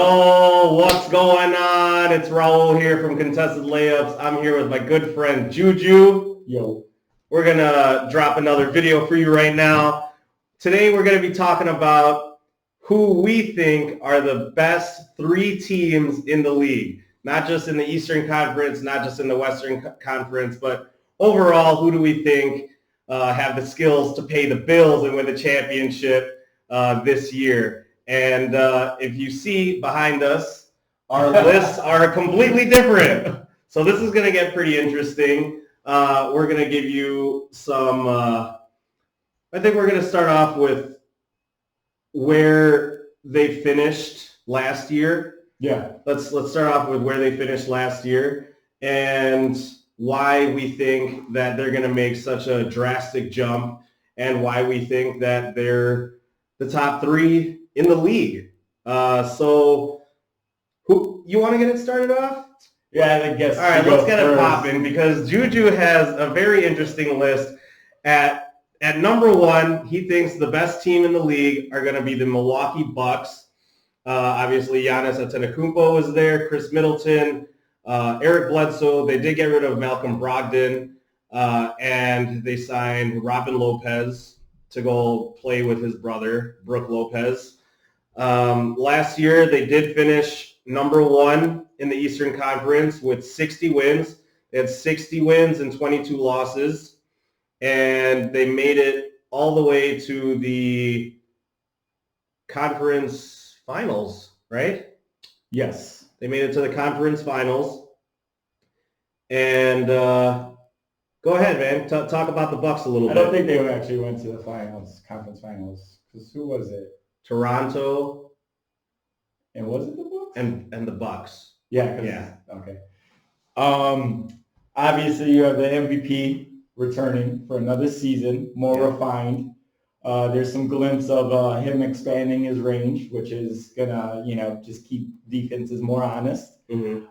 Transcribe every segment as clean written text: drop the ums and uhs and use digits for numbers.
Yo, what's going on? It's Raul here from Contested Layups. I'm here with my good friend Juju. Yo. We're going to drop another video for you right now. Today we're going to be talking about who we think are the best three teams in the league. Not just in the Eastern Conference, not just in the Western Conference, but overall, who do we think have the skills to pay the bills and win the championship this year? And if you see behind us, our lists are completely different. So this is going to get pretty interesting. We're going to give you some, I think we're going to start off with where they finished last year. Yeah. Let's start off with where they finished last year and why we think that they're going to make such a drastic jump and why we think that they're the top three in the league. So who you want to get it started off? Yeah, I guess. All right, let's get it popping because Juju has a very interesting list. At number one, he thinks the best team in the league are going to be the Milwaukee Bucks. Obviously, Giannis Antetokounmpo was there, Chris Middleton, Eric Bledsoe. They did get rid of Malcolm Brogdon, and they signed Robin Lopez to go play with his brother, Brook Lopez. Last year, they did finish number one in the Eastern Conference with 60 wins. They had 60 wins and 22 losses, and they made it all the way to the conference finals, right? Yes. They made it to the conference finals. And go ahead, man. Talk about the Bucks a little bit. I don't think they actually went to the finals, conference finals. Because who was it? Toronto. And was it the Bucks? And the Bucks. Yeah. Okay. Obviously, you have the MVP returning for another season, more refined. There's some glimpse of him expanding his range, which is gonna, just keep defenses more honest. Mm-hmm.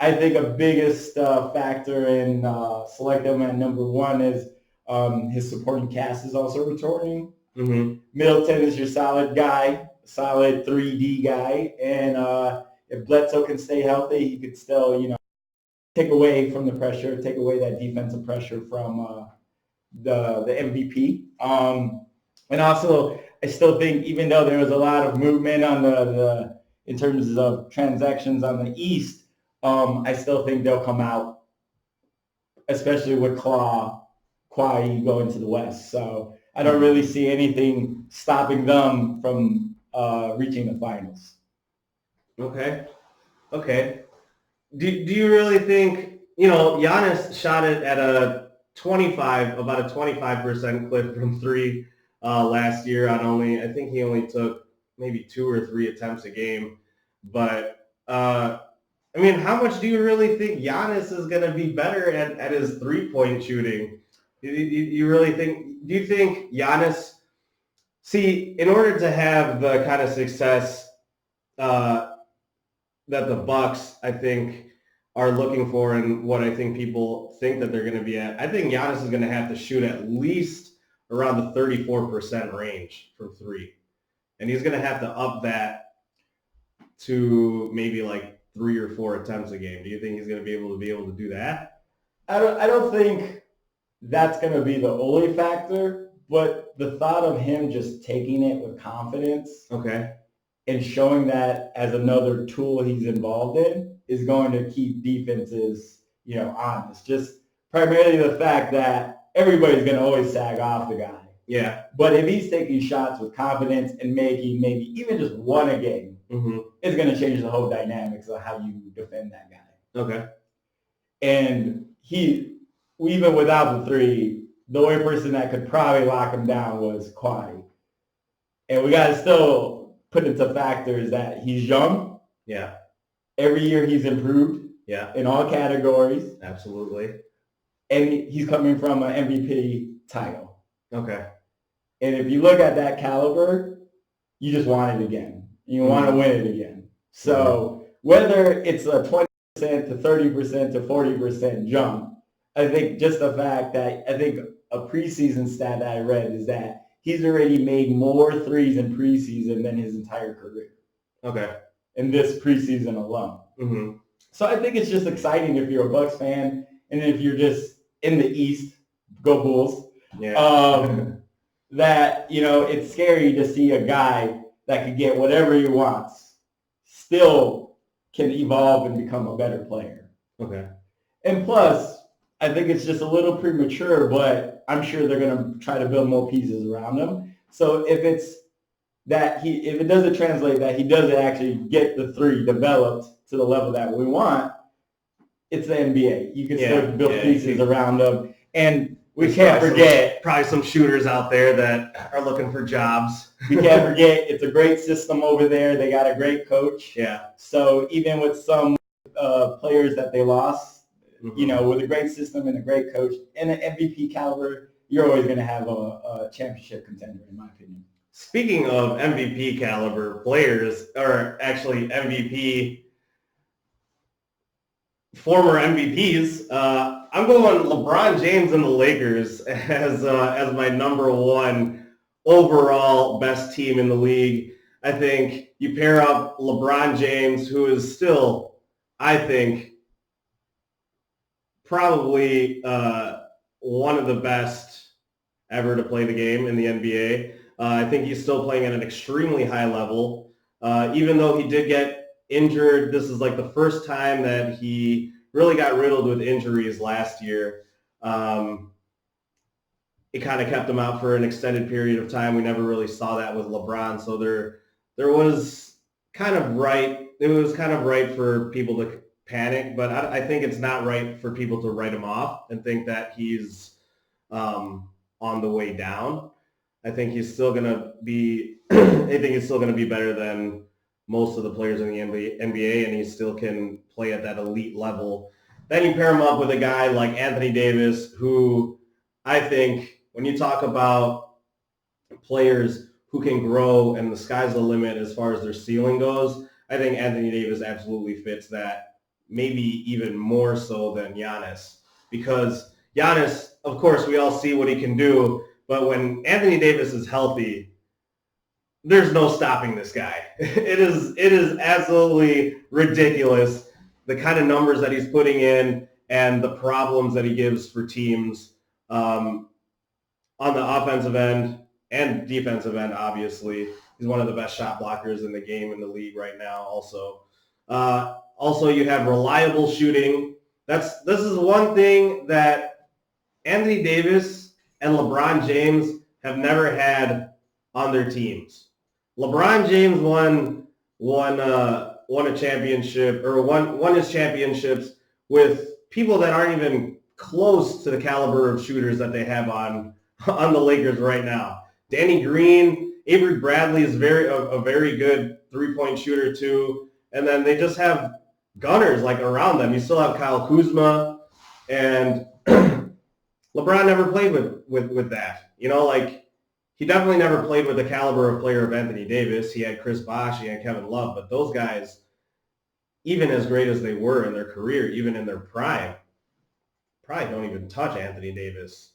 I think a biggest factor in selecting him at number one is his supporting cast is also returning. Mm-hmm. Middleton is your solid guy, solid 3D guy, and if Bledsoe can stay healthy, he could still, take away from the pressure, take away that defensive pressure from the MVP. And also, I still think even though there was a lot of movement on the in terms of transactions on the East, I still think they'll come out, especially with Kawhi going to the West. So I don't really see anything stopping them from reaching the finals. Okay. Do you really think, Giannis shot it at about a 25% clip from three last year I think he only took maybe 2 or 3 attempts a game. But, how much do you really think Giannis is going to be better at his three-point shooting? Do you think Giannis, in order to have the kind of success that the Bucks, I think, are looking for and what I think people think that they're going to be at, I think Giannis is going to have to shoot at least around the 34% range from three. And he's going to have to up that to maybe like 3 or 4 attempts a game. Do you think he's going to be able to do that? I don't think that's going to be the only factor, but the thought of him just taking it with confidence and showing that as another tool he's involved in is going to keep defenses, honest. Just primarily the fact that everybody's going to always sag off the guy. Yeah. But if he's taking shots with confidence and making maybe even just one a game, it's going to change the whole dynamics of how you defend that guy. Okay. And he, even without the three, the only person that could probably lock him down was Kawhi. And we got to still put into factors that he's young. Yeah. Every year he's improved. Yeah. In all categories. Absolutely. And he's coming from an MVP title. Okay. And if you look at that caliber, you just want it again. You want to win it again. So whether it's a 20% to 30% to 40% jump, I think just the fact that I think a preseason stat that I read is that he's already made more threes in preseason than his entire career. Okay. in this preseason alone. Mm-hmm. So I think it's just exciting if you're a Bucks fan, and if you're just in the East, go Bulls. Yeah. That, it's scary to see a guy that could get whatever he wants, still can evolve and become a better player. Okay. And plus, I think it's just a little premature, but I'm sure they're going to try to build more pieces around him. So if it doesn't translate that he doesn't actually get the three developed to the level that we want, it's the NBA. You can still build pieces around them. And we can't forget. Probably some shooters out there that are looking for jobs. We can't forget it's a great system over there. They got a great coach. Yeah. So even with some players that they lost, with a great system and a great coach and an MVP caliber, you're always going to have a championship contender, in my opinion. Speaking of MVP caliber players, or actually former MVPs, I'm going LeBron James and the Lakers as my number one overall best team in the league. I think you pair up LeBron James, who is still, I think, probably one of the best ever to play the game in the NBA. I think he's still playing at an extremely high level. Even though he did get injured, this is like the first time that he really got riddled with injuries last year. It kind of kept him out for an extended period of time. We never really saw that with LeBron. So there was kind of right. It was kind of right for people to panic, but I think it's not right for people to write him off and think that he's on the way down. I think he's still going to be. I think he's still going to be better than most of the players in the NBA, and he still can play at that elite level. Then you pair him up with a guy like Anthony Davis, who I think when you talk about players who can grow and the sky's the limit as far as their ceiling goes, I think Anthony Davis absolutely fits that, maybe even more so than Giannis. Because Giannis, of course, we all see what he can do, but when Anthony Davis is healthy, there's no stopping this guy. It is absolutely ridiculous, the kind of numbers that he's putting in and the problems that he gives for teams on the offensive end and defensive end, obviously. He's one of the best shot blockers in the game in the league right now also. Also, you have reliable shooting. This is one thing that Anthony Davis and LeBron James have never had on their teams. LeBron James won a championship, or won his championships with people that aren't even close to the caliber of shooters that they have on the Lakers right now. Danny Green, Avery Bradley is a very good three-point shooter too, and then they just have gunners like around them. You still have Kyle Kuzma, and LeBron never played with that. He definitely never played with the caliber of player of Anthony Davis. He had Chris Bosh, he had Kevin Love, but those guys, even as great as they were in their career, even in their prime, probably don't even touch Anthony Davis.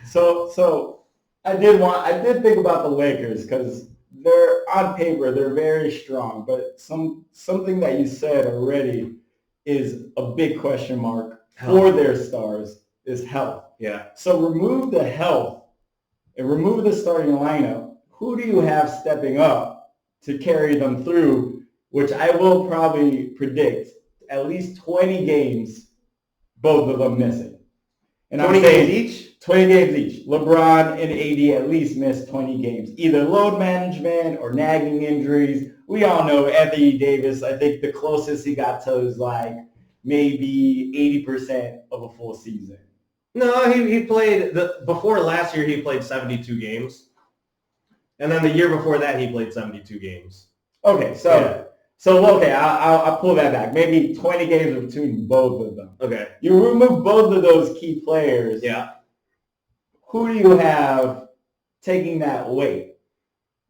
So I did think about the Lakers because they're on paper, they're very strong, but something that you said already is a big question mark for their stars is health. Yeah. So remove the health and remove the starting lineup. Who do you have stepping up to carry them through, which I will probably predict at least 20 games, both of them missing. And 20 games each? 20 games each. LeBron and AD at least missed 20 games. Either load management or nagging injuries. We all know Anthony Davis, I think the closest he got to is like maybe 80% of a full season. No, he played, before last year he played 72 games. And then the year before that he played 72 games. Okay, I'll pull that back. Maybe 20 games between both of them. Okay. You remove both of those key players. Yeah. Who do you have taking that weight?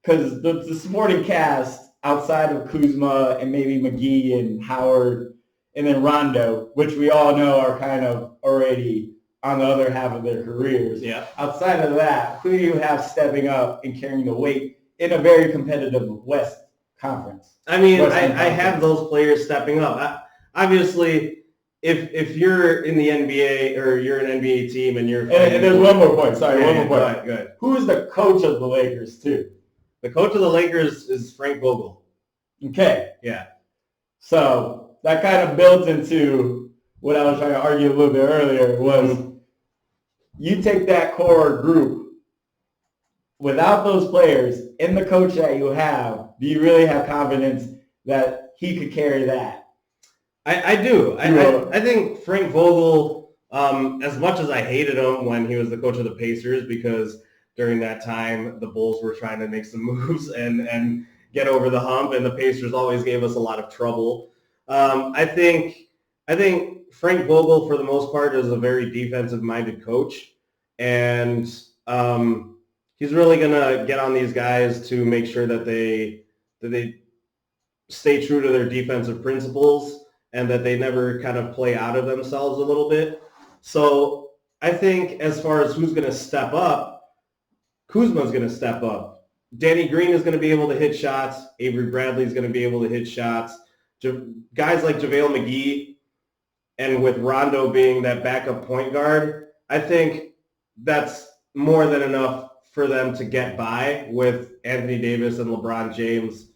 Because the supporting cast outside of Kuzma and maybe McGee and Howard and then Rondo, which we all know are kind of already on the other half of their careers. Yeah. Outside of that, who do you have stepping up and carrying the weight in a very competitive West Conference. I mean, Western I have Conference. those players stepping up. Obviously, if you're in the NBA or you're an NBA team and you're And there's one more point. Sorry, one more Go point. ahead, go ahead. Who is the coach of the Lakers too? The coach of the Lakers is Frank Vogel. Okay. Yeah. So that kind of builds into what I was trying to argue a little bit earlier was you take that core group without those players and the coach that you have, do you really have confidence that he could carry that? I do. I think Frank Vogel, as much as I hated him when he was the coach of the Pacers, because during that time the Bulls were trying to make some moves and get over the hump, and the Pacers always gave us a lot of trouble. I think Frank Vogel, for the most part, is a very defensive-minded coach, and he's really gonna get on these guys to make sure that they stay true to their defensive principles and that they never kind of play out of themselves a little bit. So I think as far as who's going to step up, Kuzma's going to step up. Danny Green is going to be able to hit shots. Avery Bradley is going to be able to hit shots. Guys like JaVale McGee, and with Rondo being that backup point guard, I think that's more than enough for them to get by with Anthony Davis and LeBron James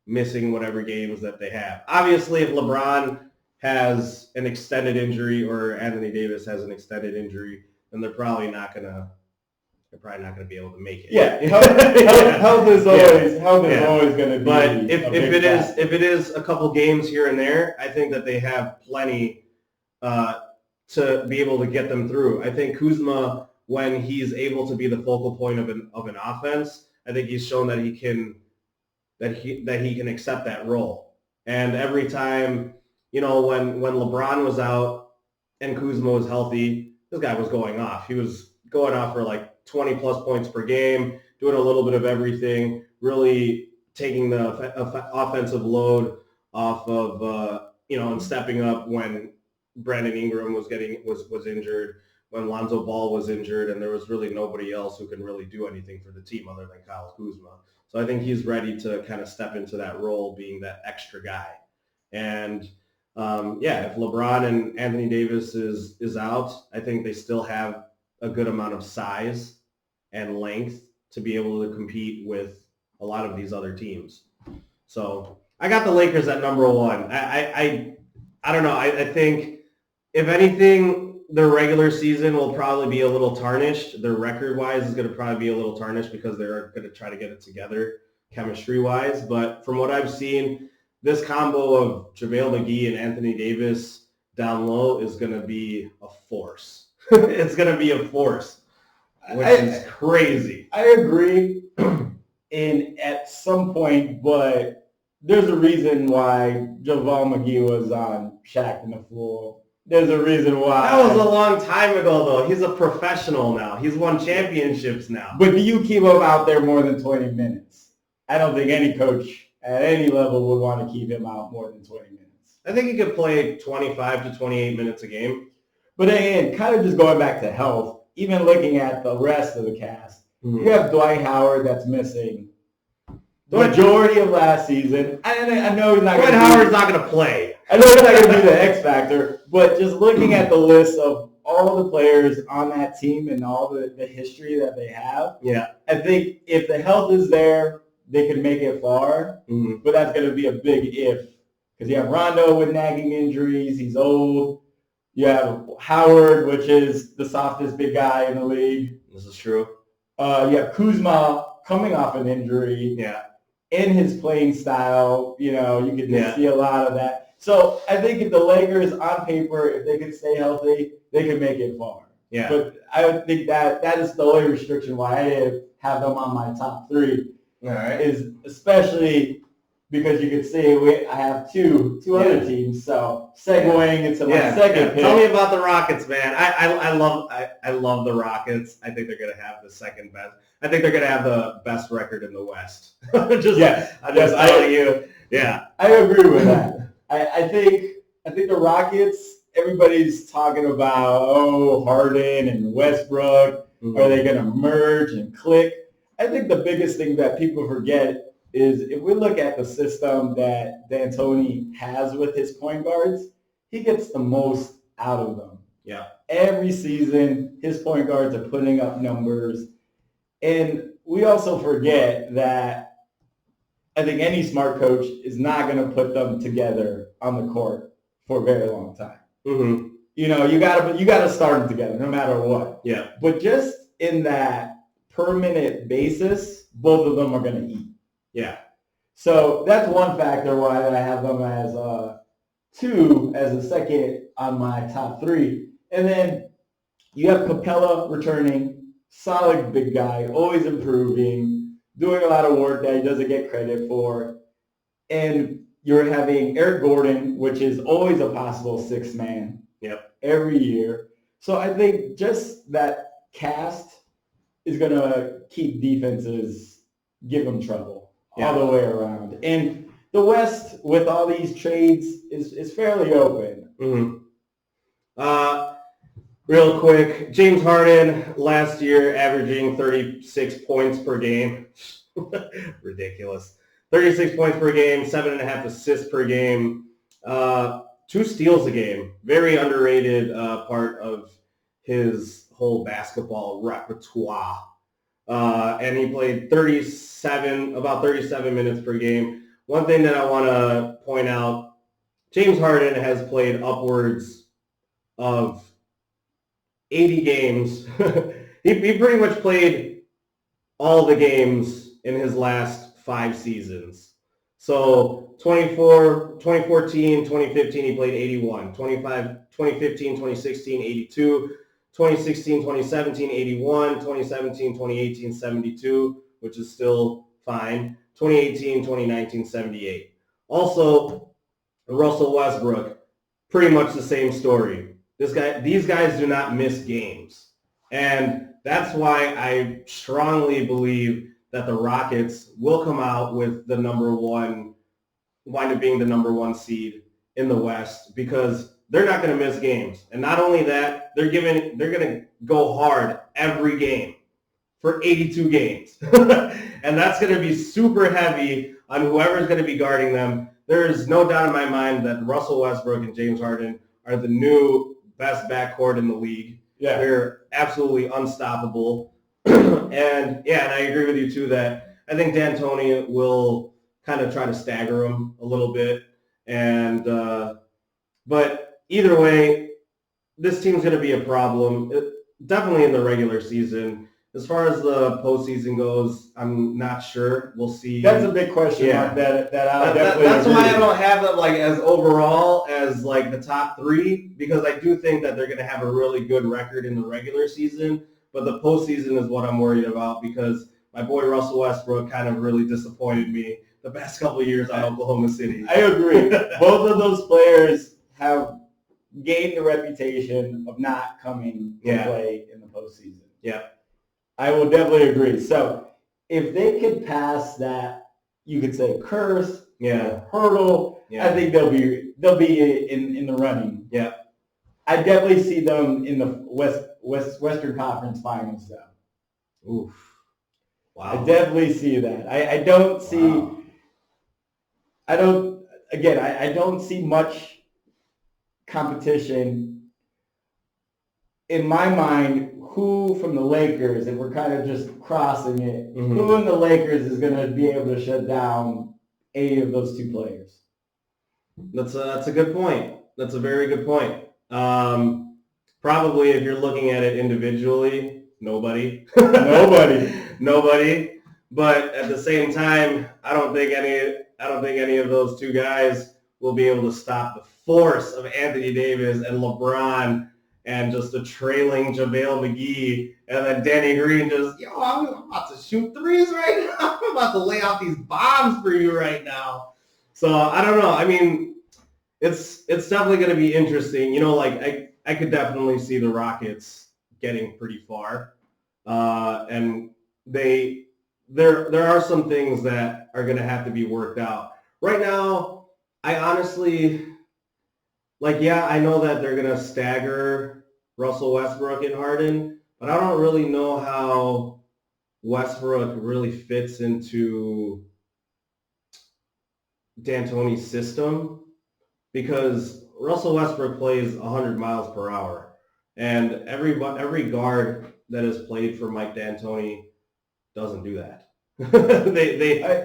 missing whatever games that they have. Obviously, if LeBron has an extended injury or Anthony Davis has an extended injury, then they're probably not gonna be able to make it. Yeah, health is always going to be. But if it is a couple games here and there, I think that they have plenty to be able to get them through. I think Kuzma, when he's able to be the focal point of an offense, I think he's shown that he can accept that role. And every time, when LeBron was out and Kuzma was healthy, this guy was going off. He was going off for like 20 plus points per game, doing a little bit of everything, really taking the offensive load off of, and stepping up when Brandon Ingram was injured, when Lonzo Ball was injured, and there was really nobody else who can really do anything for the team other than Kyle Kuzma. So I think he's ready to kind of step into that role, being that extra guy. And if LeBron and Anthony Davis is out, I think they still have a good amount of size and length to be able to compete with a lot of these other teams. So I got the Lakers at number one. I don't know. I think if anything, their regular season will probably be a little tarnished. Their record-wise is going to probably be a little tarnished because they're going to try to get it together chemistry-wise. But from what I've seen, this combo of JaVale McGee and Anthony Davis down low is going to be a force. It's going to be a force, which is crazy. I agree at some point, but there's a reason why JaVale McGee was on Shaq and the Fool. There's a reason why. That was a long time ago, though. He's a professional now. He's won championships now. But do you keep him out there more than 20 minutes? I don't think any coach at any level would want to keep him out more than 20 minutes. I think he could play 25 to 28 minutes a game. But again, kind of just going back to health, even looking at the rest of the cast, you have Dwight Howard that's missing the majority of last season. I know he's not. Dwight Howard's not going to play. I know he's not going to be the X factor, but just looking at the list of all the players on that team and all the history that they have, I think if the health is there, they can make it far. But that's going to be a big if, because you have Rondo with nagging injuries. He's old. You have Howard, which is the softest big guy in the league. This is true. You have Kuzma coming off an injury. In his playing style, you can just see a lot of that. So I think if the Lakers, on paper, if they could stay healthy, they could make it far. But I would think that is the only restriction why I didn't have them on my top three. All right. Is especially because you could see I have two other teams. So segueing into my second pick. Tell me about the Rockets, man. I love the Rockets. I think they're going to have the second best. I think they're going to have the best record in the West. I'm just telling you. Yeah. I agree with that. I think the Rockets, everybody's talking about, Harden and Westbrook. Are they going to merge and click? I think the biggest thing that people forget is if we look at the system that D'Antoni has with his point guards, he gets the most out of them. Yeah. Every season, his point guards are putting up numbers. And we also forget that I think any smart coach is not going to put them together on the court for a very long time. Mm-hmm. You know, you gotta start them together no matter what. Yeah. But just in that per minute basis, both of them are going to eat. Yeah. So that's one factor why I have them as 2 as a second on my top 3. And then you have Capella returning, solid big guy, always improving, doing a lot of work that he doesn't get credit for. And you're having Eric Gordon, which is always a possible 6th man. Yep. Every year. So I think just that cast is going to keep defenses, give them trouble all the way around. And the West, with all these trades, is fairly open. Mm-hmm. Real quick, James Harden last year averaging 36 points per game. Ridiculous. 36 points per game, 7.5 assists per game, 2 steals a game. Very underrated part of his whole basketball repertoire. And he played about 37 minutes per game. One thing that I want to point out, James Harden has played upwards of 80 games. he pretty much played all the games in his last 5 seasons. So 2014, 2015, he played 81. 2015, 2016, 82. 2016, 2017, 81. 2017, 2018, 72, which is still fine. 2018, 2019, 78. Also, Russell Westbrook, pretty much the same story. These guys do not miss games. And that's why I strongly believe that the Rockets will come out with wind up being the number 1 seed in the West, because they're not going to miss games. And not only that, they're going to go hard every game for 82 games. And that's going to be super heavy on whoever's going to be guarding them. There is no doubt in my mind that Russell Westbrook and James Harden are the new best backcourt in the league. Yeah. They're absolutely unstoppable. And I agree with you too that I think D'Antoni will kind of try to stagger them a little bit. And but either way, this team's going to be a problem. Definitely in the regular season. As far as the postseason goes, I'm not sure. We'll see. That's a big question mark that I'll definitely That's agree why with. I don't have them like as overall as like the top 3, because I do think that they're going to have a really good record in the regular season. But the postseason is what I'm worried about, because my boy Russell Westbrook kind of really disappointed me the past couple of years on Oklahoma City. I agree. Both of those players have gained the reputation of not coming to play in the postseason. Yeah. I will definitely agree. So if they could pass that, you could say curse, hurdle, I think they'll be in the running. Yeah. I definitely see them in the Western Conference Finals, though. Oof. Wow. I definitely see that. I don't see. Wow. I don't see much competition. In my mind, who from the Lakers, and we're kind of just crossing it, who in the Lakers is going to be able to shut down any of those 2 players? That's a good point. That's a very good point. Probably if you're looking at it individually, nobody. Nobody. But at the same time, I don't think any of those 2 guys will be able to stop the force of Anthony Davis and LeBron and just a trailing JaVale McGee, and then Danny Green just, I'm about to shoot threes right now. I'm about to lay out these bombs for you right now. So I don't know. I mean, it's definitely going to be interesting. You know, like I could definitely see the Rockets getting pretty far, and there are some things that are going to have to be worked out. Right now, I honestly, I know that they're going to stagger Russell Westbrook and Harden, but I don't really know how Westbrook really fits into D'Antoni's system because Russell Westbrook plays 100 miles per hour, and every guard that has played for Mike D'Antoni doesn't do that.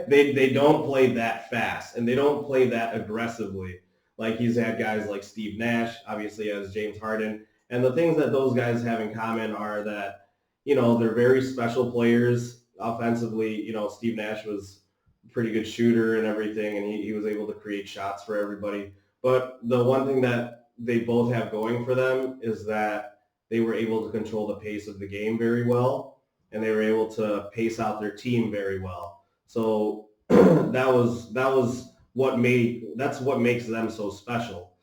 They don't play that fast, and they don't play that aggressively. Like he's had guys like Steve Nash, obviously as James Harden, and the things that those guys have in common are that they're very special players offensively. Steve Nash was a pretty good shooter and everything, and he was able to create shots for everybody. But the one thing that they both have going for them is that they were able to control the pace of the game very well, and they were able to pace out their team very well. So that's what makes them so special.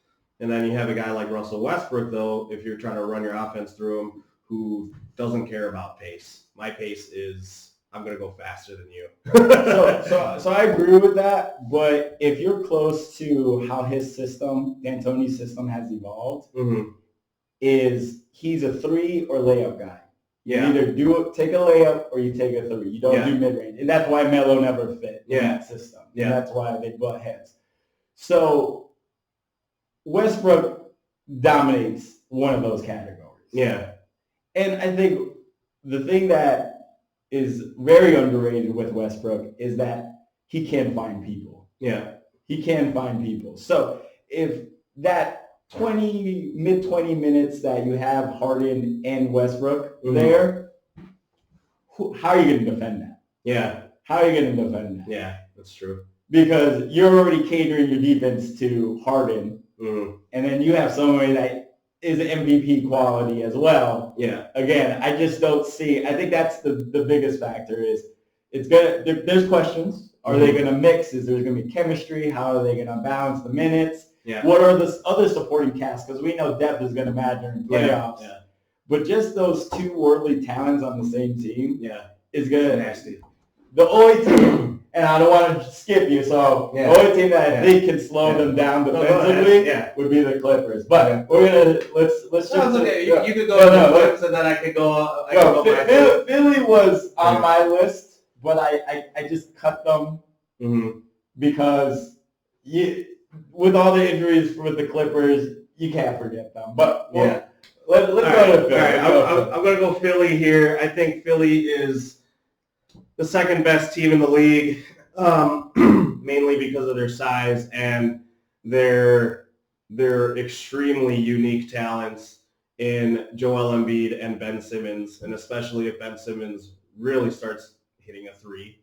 And then you have a guy like Russell Westbrook, though, if you're trying to run your offense through him, who doesn't care about pace. My pace is I'm going to go faster than you. So I agree with that, but if you're close to how his system, D'Antoni's system, has evolved, mm-hmm. is he's a 3 or layup guy. You Yeah. either take a layup or you take a 3. You don't do mid-range. And that's why Melo never fit in that system. Yeah. And that's why they butt heads. So Westbrook dominates one of those categories. Yeah. And I think the thing that is very underrated with Westbrook is that he can find people. Yeah. He can find people. So if that mid 20 minutes that you have Harden and Westbrook mm-hmm. there, how are you going to defend that? Yeah. How are you going to defend that? Yeah, that's true. Because you're already catering your defense to Harden, mm-hmm. and then you have somebody that is MVP quality as well. Yeah. Again, I just don't see. I think that's the biggest factor is there's questions. Are mm-hmm. they going to mix? Is there going to be chemistry? How are they going to balance the minutes? Yeah. What are the other supporting casts? Because we know depth is going to matter in playoffs. Yeah. But just those two worldly talents on the same team is going to nasty. The only team, and I don't want to skip you, so the only team that I think can slow them down defensively would be the Clippers. But we're gonna let's just. Okay. You could go to the Clips, and then I could go. Philly was on my list, but I just cut them mm-hmm. because with all the injuries with the Clippers, you can't forget them. But let's go to Philly. I'm going to go Philly here. I think Philly is the second best team in the league, mainly because of their size and their extremely unique talents in Joel Embiid and Ben Simmons, and especially if Ben Simmons really starts hitting a 3.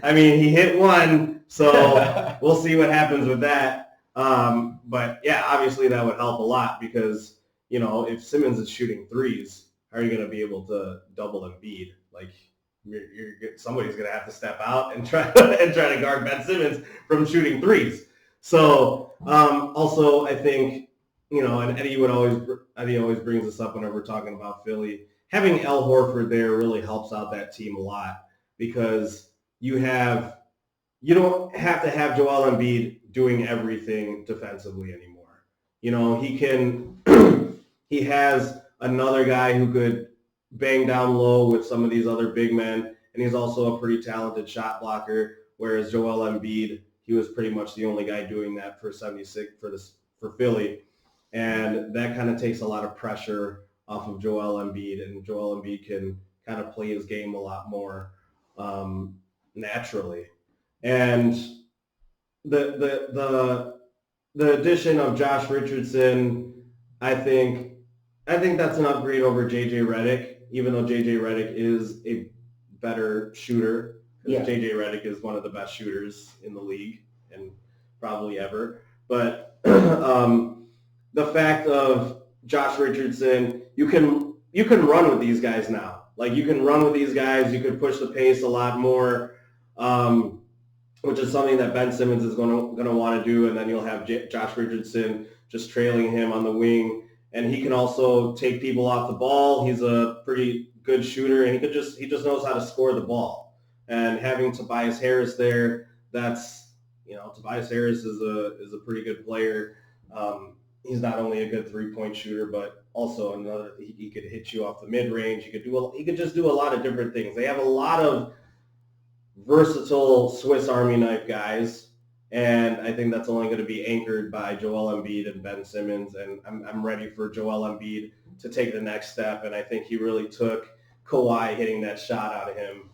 I mean, he hit one, so we'll see what happens with that. But yeah, obviously that would help a lot because, if Simmons is shooting 3s, how are you going to be able to double Embiid? Like, somebody's going to have to step out and try to guard Ben Simmons from shooting 3s. So also I think, and Eddie always brings this up whenever we're talking about Philly. Having Al Horford there really helps out that team a lot because you don't have to have Joel Embiid doing everything defensively anymore. He has another guy who could bang down low with some of these other big men, and he's also a pretty talented shot blocker, whereas Joel Embiid, he was pretty much the only guy doing that for 76 for Philly, and that kind of takes a lot of pressure off of Joel Embiid, and Joel Embiid can kind of play his game a lot more naturally. And the addition of Josh Richardson, I think that's an upgrade over JJ Redick, even though JJ Redick is a better shooter. JJ Redick is one of the best shooters in the league and probably ever. But the fact of Josh Richardson, you can run with these guys now. Like, you can run with these guys. You could push the pace a lot more, which is something that Ben Simmons is going to want to do. And then you'll have Josh Richardson just trailing him on the wing. And he can also take people off the ball. He's a pretty good shooter, and he just knows how to score the ball. And having Tobias Harris there, Tobias Harris is a pretty good player. He's not only a good 3-point shooter, but also he could hit you off the mid range. He could just do a lot of different things. They have a lot of versatile Swiss Army knife guys, And I think that's only going to be anchored by Joel Embiid and Ben Simmons. And I'm ready for Joel Embiid to take the next step. And I think he really took Kawhi hitting that shot out of him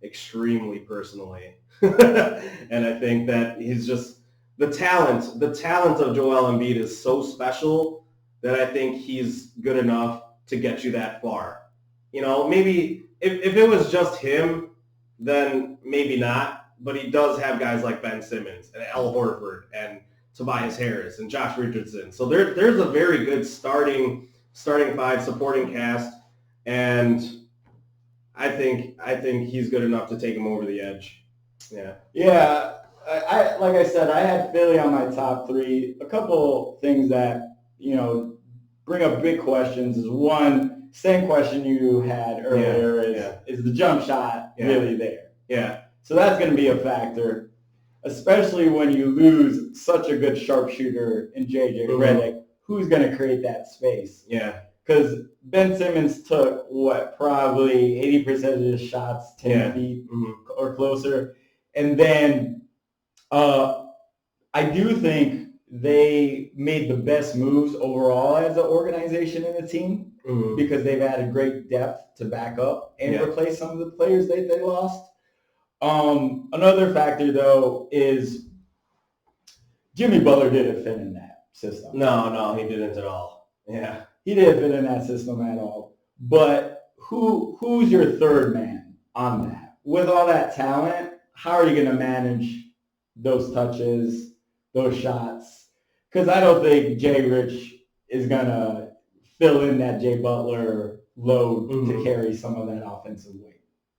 extremely personally. And I think that he's just the talent of Joel Embiid is so special that I think he's good enough to get you that far. Maybe if it was just him, then maybe not. But he does have guys like Ben Simmons and Al Horford and Tobias Harris and Josh Richardson. So there's a very good starting five supporting cast, and I think he's good enough to take him over the edge. Yeah. Yeah. I like I said, I had Philly on my top three. A couple things that bring up big questions is one, same question you had earlier is the jump shot really there? Yeah. So that's going to be a factor, especially when you lose such a good sharpshooter in J.J. Redick. Who's going to create that space? Yeah. Because Ben Simmons took, probably 80% of his shots 10 feet or closer. And then I do think they made the best moves overall as an organization and a team because they've added great depth to back up and replace some of the players they lost. Another factor, though, is Jimmy Butler didn't fit in that system. No, he didn't at all. Yeah. He didn't fit in that system at all. But who's your third man on that? With all that talent, how are you going to manage those touches, those shots? Because I don't think Jay Rich is going to fill in that Jay Butler load to carry some of that offensive weight.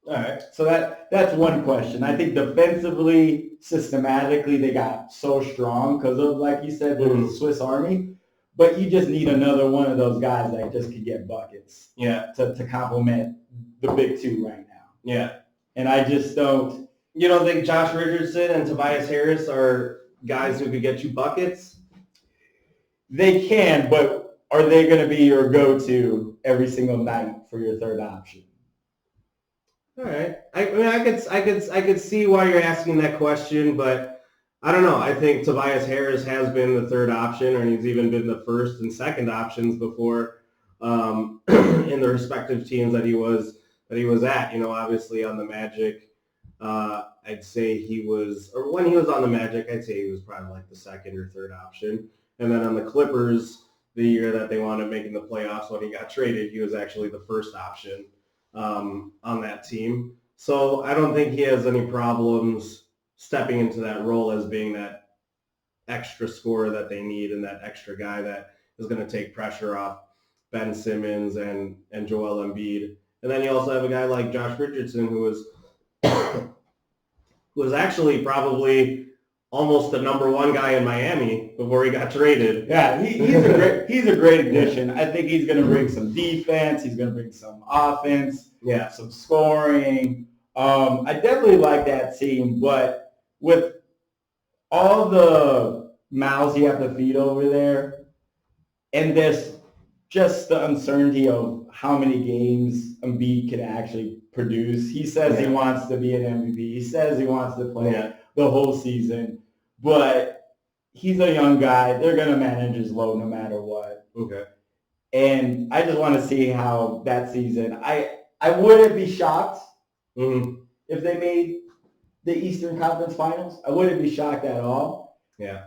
All right. So that's one question. I think defensively, systematically, they got so strong because of, like you said, the Swiss Army. But you just need another one of those guys that just could get buckets. Yeah. To complement the big two right now. Yeah. And I just don't. You don't think Josh Richardson and Tobias Harris are guys who could get you buckets? They can, but are they going to be your go-to every single night for your third option? All right. I could see why you're asking that question, but I don't know. I think Tobias Harris has been the third option, and he's even been the first and second options before in the respective teams that he was at. Obviously on the Magic, I'd say when he was on the Magic, I'd say he was probably like the second or third option. And then on the Clippers, the year that they wound up making the playoffs when he got traded, he was actually the first option on that team. So I don't think he has any problems stepping into that role as being that extra scorer that they need and that extra guy that is going to take pressure off Ben Simmons and Joel Embiid. And then you also have a guy like Josh Richardson who was actually probably almost the number one guy in Miami before he got traded. Yeah, he's a great addition. I think he's going to bring some defense. He's going to bring some offense. Yeah, some scoring. I definitely like that team, but with all the mouths you have to feed over there, and just the uncertainty of how many games Embiid can actually produce. He says he wants to be an MVP. He says he wants to play the whole season, but he's a young guy. They're going to manage his load no matter what. Okay. And I just want to see how that season. I wouldn't be shocked if they made the Eastern Conference Finals. I wouldn't be shocked at all. Yeah.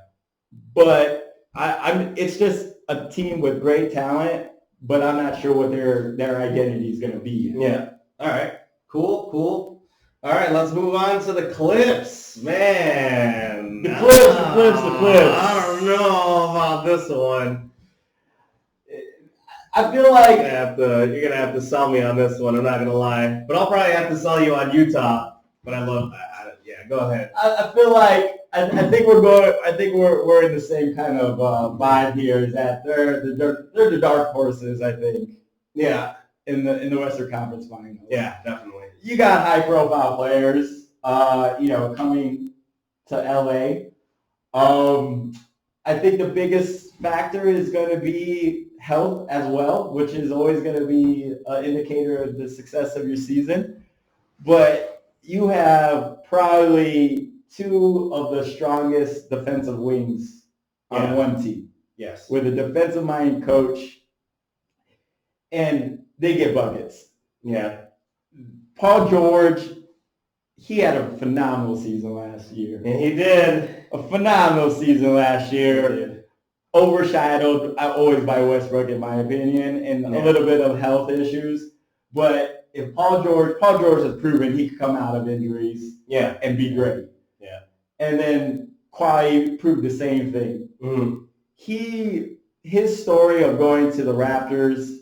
But it's just a team with great talent, but I'm not sure what their identity is going to be. Yeah. All right. Cool. All right, let's move on to the Clips. Man. The Clips. I don't know about this one. I feel like you're gonna have to sell me on this one. I'm not gonna lie, but I'll probably have to sell you on Utah. But I love that. Yeah, go ahead. I feel like I think we're in the same kind of vibe here. Is that they're the dark horses? I think. Yeah. In the Western Conference Finals. Yeah, definitely. You got high profile players, coming to LA. I think the biggest factor is going to be health as well, which is always going to be an indicator of the success of your season. But you have probably two of the strongest defensive wings on one team. Yes. With a defensive-minded coach, and they get buckets. Yeah. Paul George, he had a phenomenal season last year. And he did. A phenomenal season last year. Overshadowed always by Westbrook, in my opinion, and a little bit of health issues. But if Paul George has proven he could come out of injuries and be great. Yeah. And then Kawhi proved the same thing. Mm-hmm. His story of going to the Raptors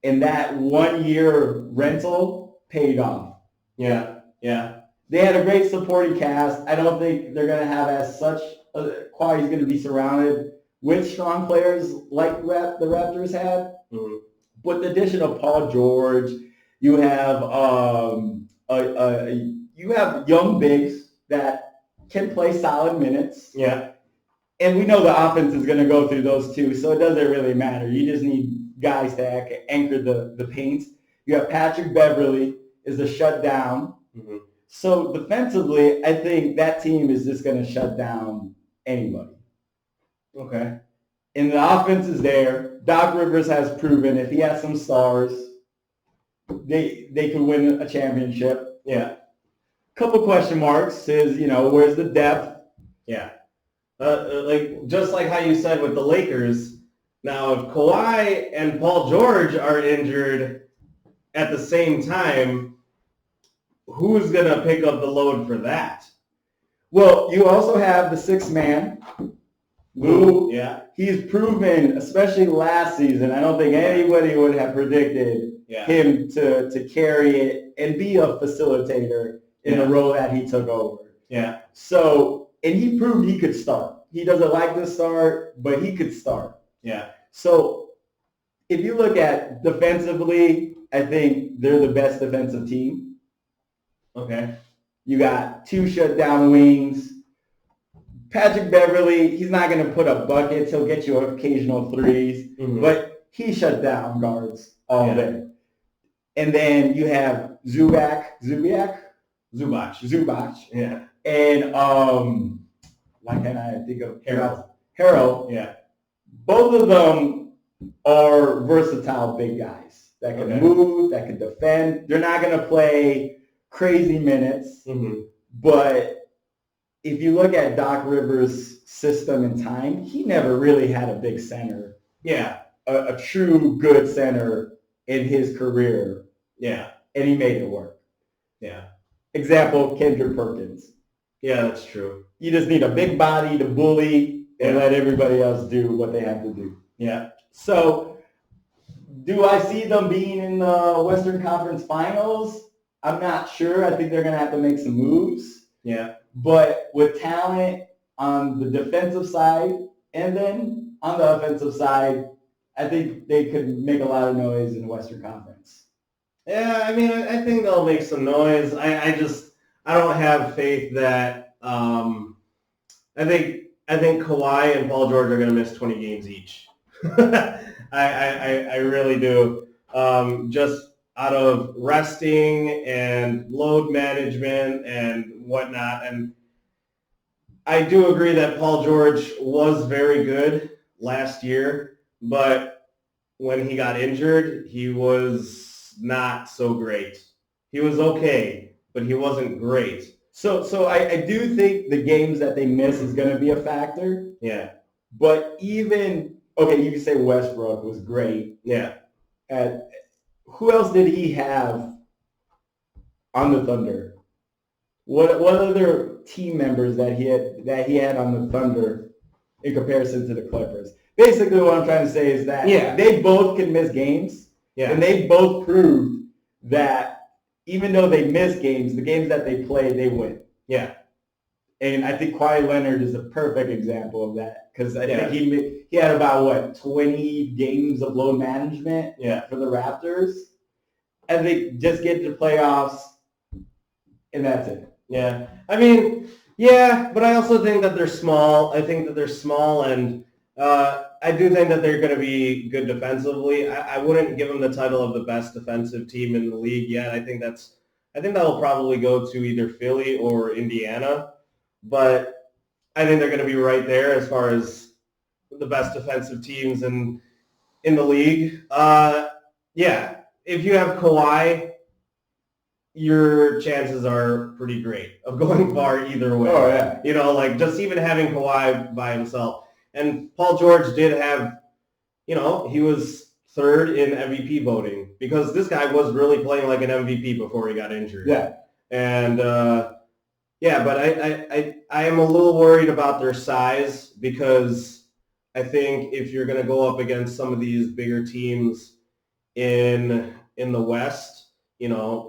and that 1 year rental paid off. Yeah. Yeah. They had a great supporting cast. I don't think they're going to have as such. Kawhi's going to be surrounded with strong players like the Raptors had. Mm-hmm. But the addition of Paul George, you have young bigs that can play solid minutes. Yeah. And we know the offense is going to go through those two, so it doesn't really matter. You just need guys to anchor the paint. You have Patrick Beverly is a shutdown. Mm-hmm. So defensively, I think that team is just going to shut down anybody. Okay. And the offense is there. Doc Rivers has proven if he has some stars, they could win a championship. Yeah. Couple question marks is, where's the depth? Yeah. Just like how you said with the Lakers, now if Kawhi and Paul George are injured at the same time, who's going to pick up the load for that? Well, you also have the sixth man, who he's proven, especially last season, I don't think anybody would have predicted him to carry it and be a facilitator in the role that he took over. Yeah. So, and he proved he could start. He doesn't like to start, but he could start. Yeah. So, if you look at defensively, I think they're the best defensive team. Okay. You got two shutdown wings. Patrick Beverly, he's not going to put up buckets. He'll get you occasional threes, but he shut down guards all day. And then you have Zubac. Yeah. And why can't I think of Harold. Yeah. Both of them are versatile big guys that can move, that can defend. They're not going to play crazy minutes, but if you look at Doc Rivers' system and time, he never really had a big center. Yeah. A true good center in his career. Yeah. And he made it work. Yeah. Example, Kendrick Perkins. Yeah, that's true. You just need a big body to bully and let everybody else do what they have to do. Yeah. So, do I see them being in the Western Conference Finals? I'm not sure. I think they're going to have to make some moves. Yeah. But with talent on the defensive side and then on the offensive side, I think they could make a lot of noise in the Western Conference. Yeah, I mean, I think they'll make some noise. I don't have faith that I think Kawhi and Paul George are going to miss 20 games each. I really do. Just out of resting and load management and whatnot. And I do agree that Paul George was very good last year, but when he got injured, he was not so great. He was okay, but he wasn't great. So I do think the games that they miss is going to be a factor. Yeah. But even, you can say Westbrook was great. Yeah. Who else did he have on the Thunder? What other team members that he had on the Thunder in comparison to the Clippers? Basically, what I'm trying to say is that they both can miss games, and they both proved that even though they miss games, the games that they play, they win. Yeah. And I think Kawhi Leonard is a perfect example of that because I think he had about 20 games of load management for the Raptors. I think just get to the playoffs and that's it. Yeah. I mean, yeah, but I also think that they're small. I think that they're small and I do think that they're going to be good defensively. I wouldn't give them the title of the best defensive team in the league yet. I think that's I think that'll probably go to either Philly or Indiana, but I think they're going to be right there as far as the best defensive teams in the league. Yeah, if you have Kawhi, your chances are pretty great of going far either way. Oh, yeah. You know, like just even having Kawhi by himself. And Paul George did have, you know, he was third in MVP voting because this guy was really playing like an MVP before he got injured. Yeah. And yeah, but I am a little worried about their size because I think if you're going to go up against some of these bigger teams in the West, you know,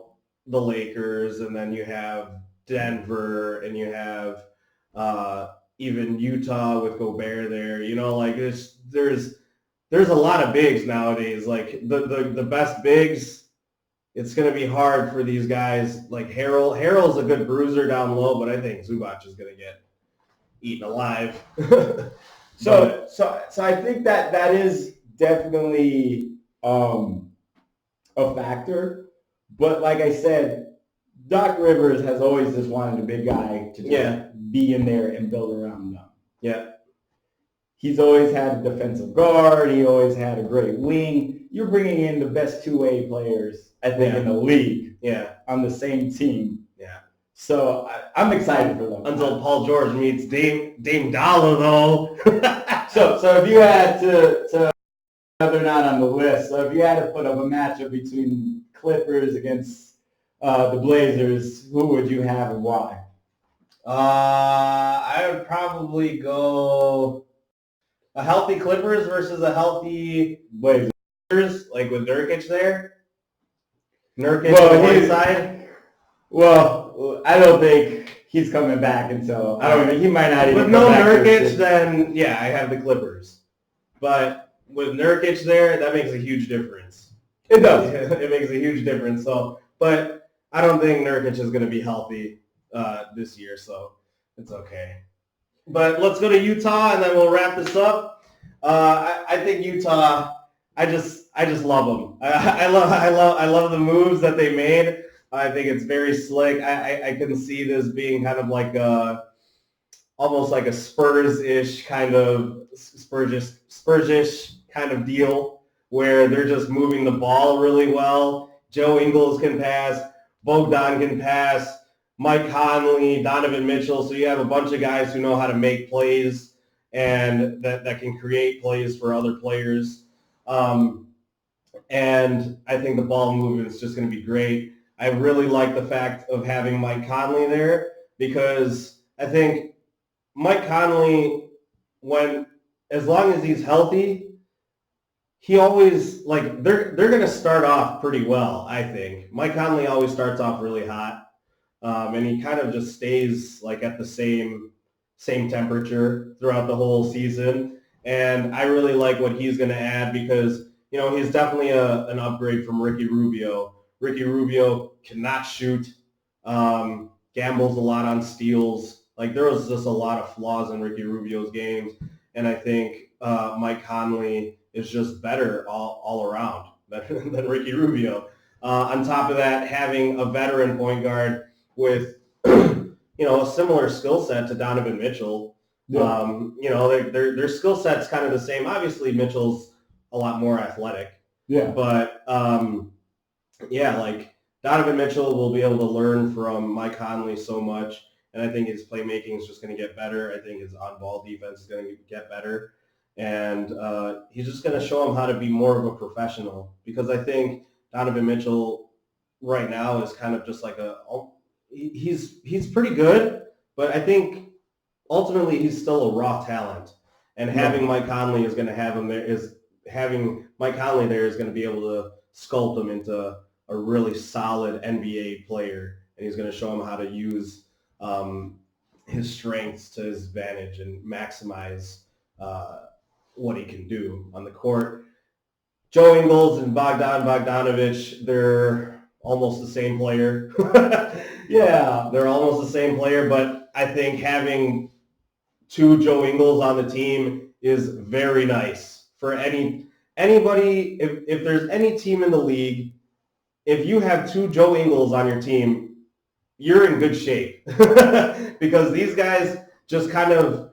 the Lakers, and then you have Denver, and you have even Utah with Gobert there. You know, like there's a lot of bigs nowadays. Like the best bigs, it's going to be hard for these guys. Like Harrell. Harrell's a good bruiser down low, but I think Zubac is going to get eaten alive. So I think that is definitely a factor. But like I said, Doc Rivers has always just wanted a big guy to just be in there and build around them. Yeah. He's always had a defensive guard. He always had a great wing. You're bringing in the best two-way players, I think, in the league. Yeah. On the same team. Yeah. So I'm excited for them. Until Paul George meets Dame Dollar, though. So if you had to they're not on the list. So if you had to put up a matchup between Clippers against the Blazers, who would you have and why? I would probably go a healthy Clippers versus a healthy Blazers, like with Nurkic there. Nurkic on one side. Well, I don't think he's coming back until he might not even. With no Nurkic, then yeah, I have the Clippers. But with Nurkic there, that makes a huge difference. It does. It makes a huge difference. So, but I don't think Nurkic is going to be healthy this year, so it's okay. But let's go to Utah, and then we'll wrap this up. I think Utah. I just love them. I love the moves that they made. I think it's very slick. I can see this being kind of like almost like a Spurs-ish kind of Spurs-ish kind of deal where they're just moving the ball really well. Joe Ingles can pass. Bogdan can pass. Mike Conley, Donovan Mitchell. So you have a bunch of guys who know how to make plays and that can create plays for other players. And I think the ball movement is just going to be great. I really like the fact of having Mike Conley there because I think Mike Conley, as long as he's healthy, he always, like, they're going to start off pretty well, I think. Mike Conley always starts off really hot, and he kind of just stays, like, at the same temperature throughout the whole season. And I really like what he's going to add because, you know, he's definitely an upgrade from Ricky Rubio. Ricky Rubio cannot shoot, gambles a lot on steals. Like, there was just a lot of flaws in Ricky Rubio's games. And I think Mike Conley is just better all around than Ricky Rubio. On top of that, having a veteran point guard with, you know, a similar skill set to Donovan Mitchell. Yeah. You know, their skill set's kind of the same. Obviously, Mitchell's a lot more athletic. Yeah. But, yeah, like Donovan Mitchell will be able to learn from Mike Conley so much. And I think his playmaking is just going to get better. I think his on-ball defense is going to get better. And he's just going to show him how to be more of a professional because I think Donovan Mitchell right now is kind of just like he's pretty good, but I think ultimately he's still a raw talent. And having Mike Conley is going to have him there having Mike Conley there is going to be able to sculpt him into a really solid NBA player. And he's going to show him how to use his strengths to his advantage and maximize what he can do on the court. Joe Ingles and Bogdanovich, they're almost the same player. Yeah, they're almost the same player, but I think having two Joe Ingles on the team is very nice for anybody. If there's any team in the league if you have two Joe Ingles on your team, you're in good shape because these guys just kind of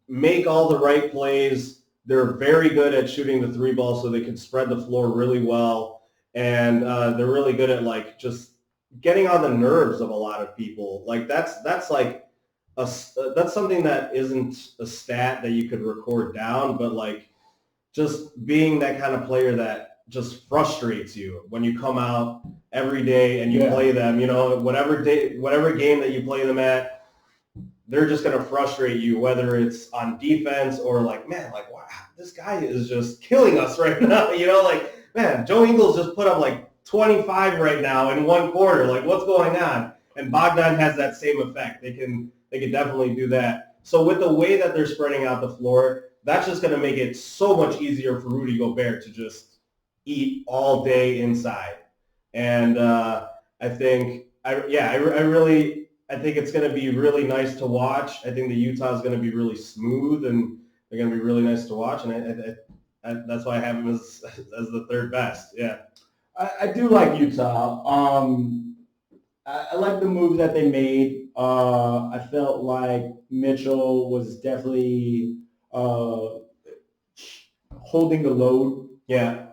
make all the right plays. They're very good at shooting the three ball, so they can spread the floor really well, and they're really good at like just getting on the nerves of a lot of people. Like that's like that's something that isn't a stat that you could record down, but like just being that kind of player that just frustrates you when you come out every day and you play them. You know, whatever day, whatever game that you play them at, they're just going to frustrate you, whether it's on defense or like, man, like, wow, this guy is just killing us right now. You know, like, man, Joe Ingles just put up like 25 right now in one quarter. Like, what's going on? And Bogdan has that same effect. They can definitely do that. So with the way that they're spreading out the floor, that's just going to make it so much easier for Rudy Gobert to just eat all day inside. And I think, I really, I think it's going to be really nice to watch. I think the Utah is going to be really smooth, and they're going to be really nice to watch. And that's why I have them as the third best. Yeah. I do like Utah. I like the moves that they made. I felt like Mitchell was definitely holding the load. Yeah.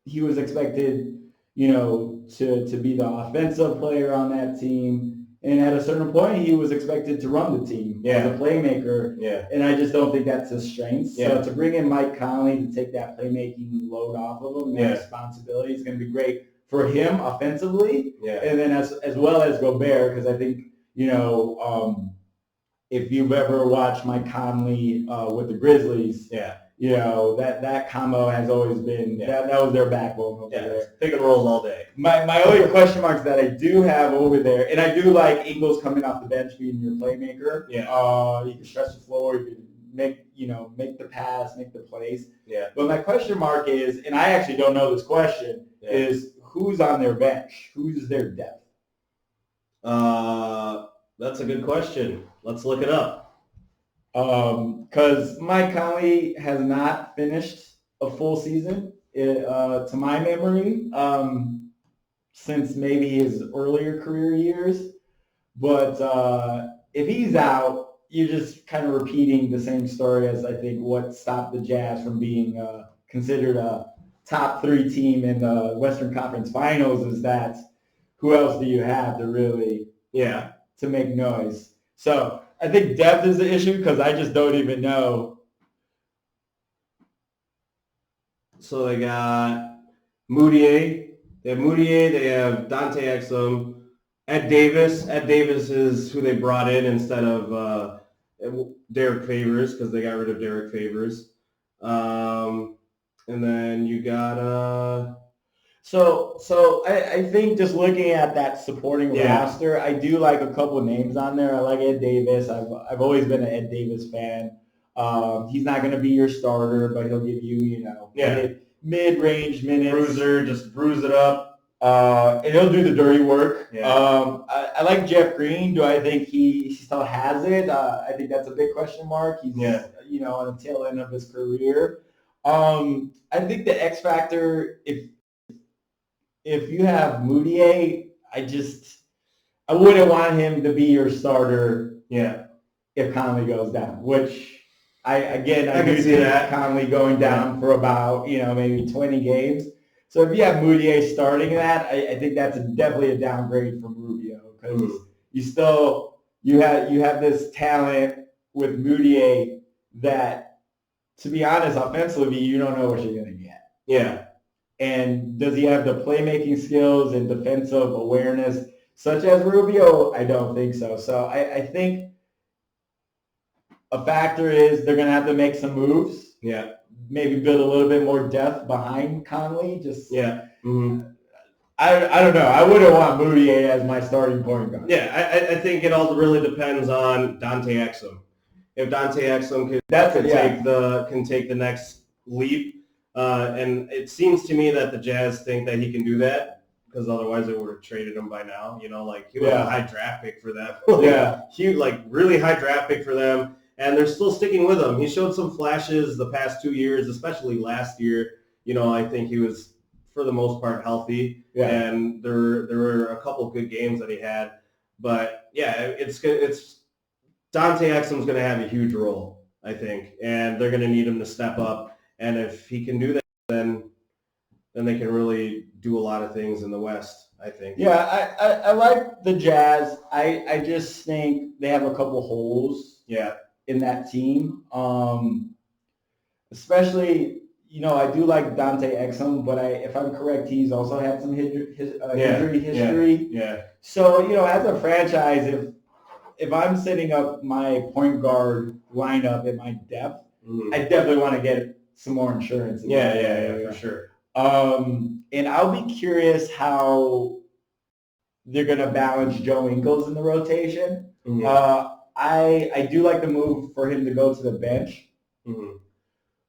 He was expected, to be the offensive player on that team. And at a certain point, he was expected to run the team as a playmaker. Yeah. And I just don't think that's his strength. Yeah. So to bring in Mike Conley to take that playmaking load off of him, that responsibility is going to be great for him offensively. Yeah. And then as well as Gobert, because I think, if you've ever watched Mike Conley with the Grizzlies, that combo has always been, that was their backbone over there. Pick and rolls all day. My only question marks that I do have over there, and I do like Ingles coming off the bench being your playmaker. Yeah. You can stretch the floor, you can make the pass, make the plays. Yeah. But my question mark is, and I actually don't know this question, is who's on their bench? Who's their depth? That's a good question. Let's look it up. Because Mike Conley has not finished a full season, to my memory, since maybe his earlier career years. But if he's out, you're just kind of repeating the same story as I think what stopped the Jazz from being considered a top 3 team in the Western Conference Finals, is that who else do you have to really to make noise? So I think depth is the issue because I just don't even know. So they got Moutier. They have Moutier. They have Dante Exum. Ed Davis. Ed Davis is who they brought in instead of Derek Favors because they got rid of Derek Favors. And then you got... So I think just looking at that supporting roster, I do like a couple of names on there. I like Ed Davis. I've always been an Ed Davis fan. He's not going to be your starter, but he'll give you, mid-range minutes. Bruiser, just bruise it up. And he'll do the dirty work. Yeah. I like Jeff Green. Do I think he still has it? I think that's a big question mark. He's on the tail end of his career. I think the X factor, if you have Moutier, I wouldn't want him to be your starter. If Conley goes down, which I can see that Conley going down for about maybe 20 games. So if you have Moutier starting that, I think that's definitely a downgrade from Rubio because you have this talent with Moutier that, to be honest, offensively you don't know what you're gonna get. Yeah. And does he have the playmaking skills and defensive awareness such as Rubio? I don't think so. So I think a factor is they're going to have to make some moves. Yeah. Maybe build a little bit more depth behind Conley. Mm-hmm. I don't know. I wouldn't want Moutier as my starting point guard. Yeah, I think it all really depends on Dante Exum. If Dante Exum can take the next leap. And it seems to me that the Jazz think that he can do that because otherwise they would have traded him by now. He was a high draft pick for them. Really high draft pick for them, and they're still sticking with him. He showed some flashes the past 2 years, especially last year. I think he was for the most part healthy, and there were a couple of good games that he had. But yeah, it's Dante Exum's going to have a huge role, I think, and they're going to need him to step up. And if he can do that, then they can really do a lot of things in the West, I think. Yeah, I like the Jazz. I just think they have a couple holes in that team. Especially, I do like Dante Exum, but if I'm correct, he's also had some injury history. Yeah. So, as a franchise, if I'm setting up my point guard lineup in my depth, I definitely want to get some more insurance. Yeah, for sure. And I'll be curious how they're going to balance Joe Ingles in the rotation. I do like the move for him to go to the bench.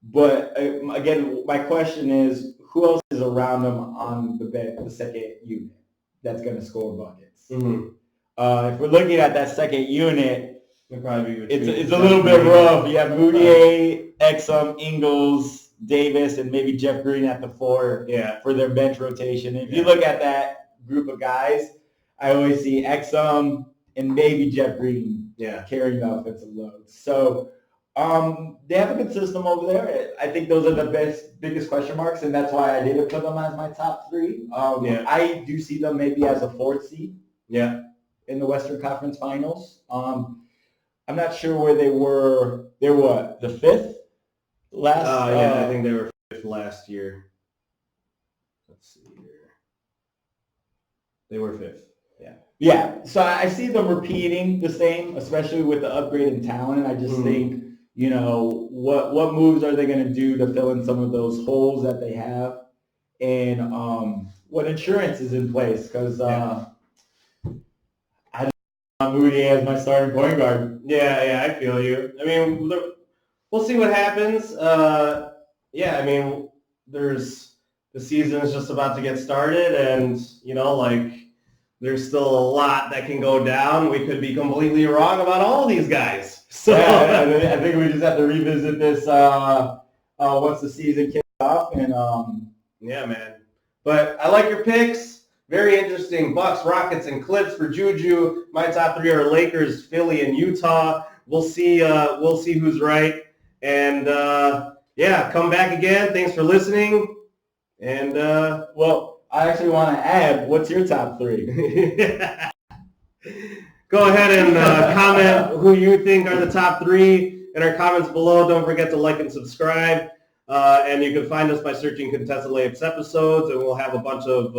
But again, my question is, who else is around him on the bench, the second unit that's going to score buckets? If we're looking at that second unit, it's a little bit rough. You have Moutier, Exum, Ingles, Davis, and maybe Jeff Green at the 4 for their bench rotation. If you look at that group of guys, I always see Exum and maybe Jeff Green carrying the offensive load. So they have a good system over there. I think those are the biggest question marks, and that's why I didn't put them as my top 3. I do see them maybe as a 4th seed in the Western Conference Finals. I'm not sure where they were. They were what, the 5th last? I think they were 5th last year. Let's see here. They were 5th. Yeah. So I see them repeating the same, especially with the upgrade in talent. I just think, what moves are they going to do to fill in some of those holes that they have, and what insurance is in place? Because I don't want Moody as my starting point guard. Yeah, I feel you. I mean, we'll see what happens. I mean, the season is just about to get started, and there's still a lot that can go down. We could be completely wrong about all these guys. So I think we just have to revisit this once the season kicks off. And yeah, man. But I like your picks. Very interesting. Bucks, Rockets, and Clips for Juju. My top 3 are Lakers, Philly, and Utah. We'll see who's right. And come back again. Thanks for listening. And I actually want to add, what's your top 3? Go ahead and comment who you think are the top 3 in our comments below. Don't forget to like and subscribe. And you can find us by searching Contested Layups episodes, and we'll have a bunch of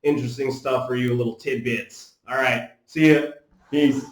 interesting stuff for you, little tidbits. All right. See ya. Peace.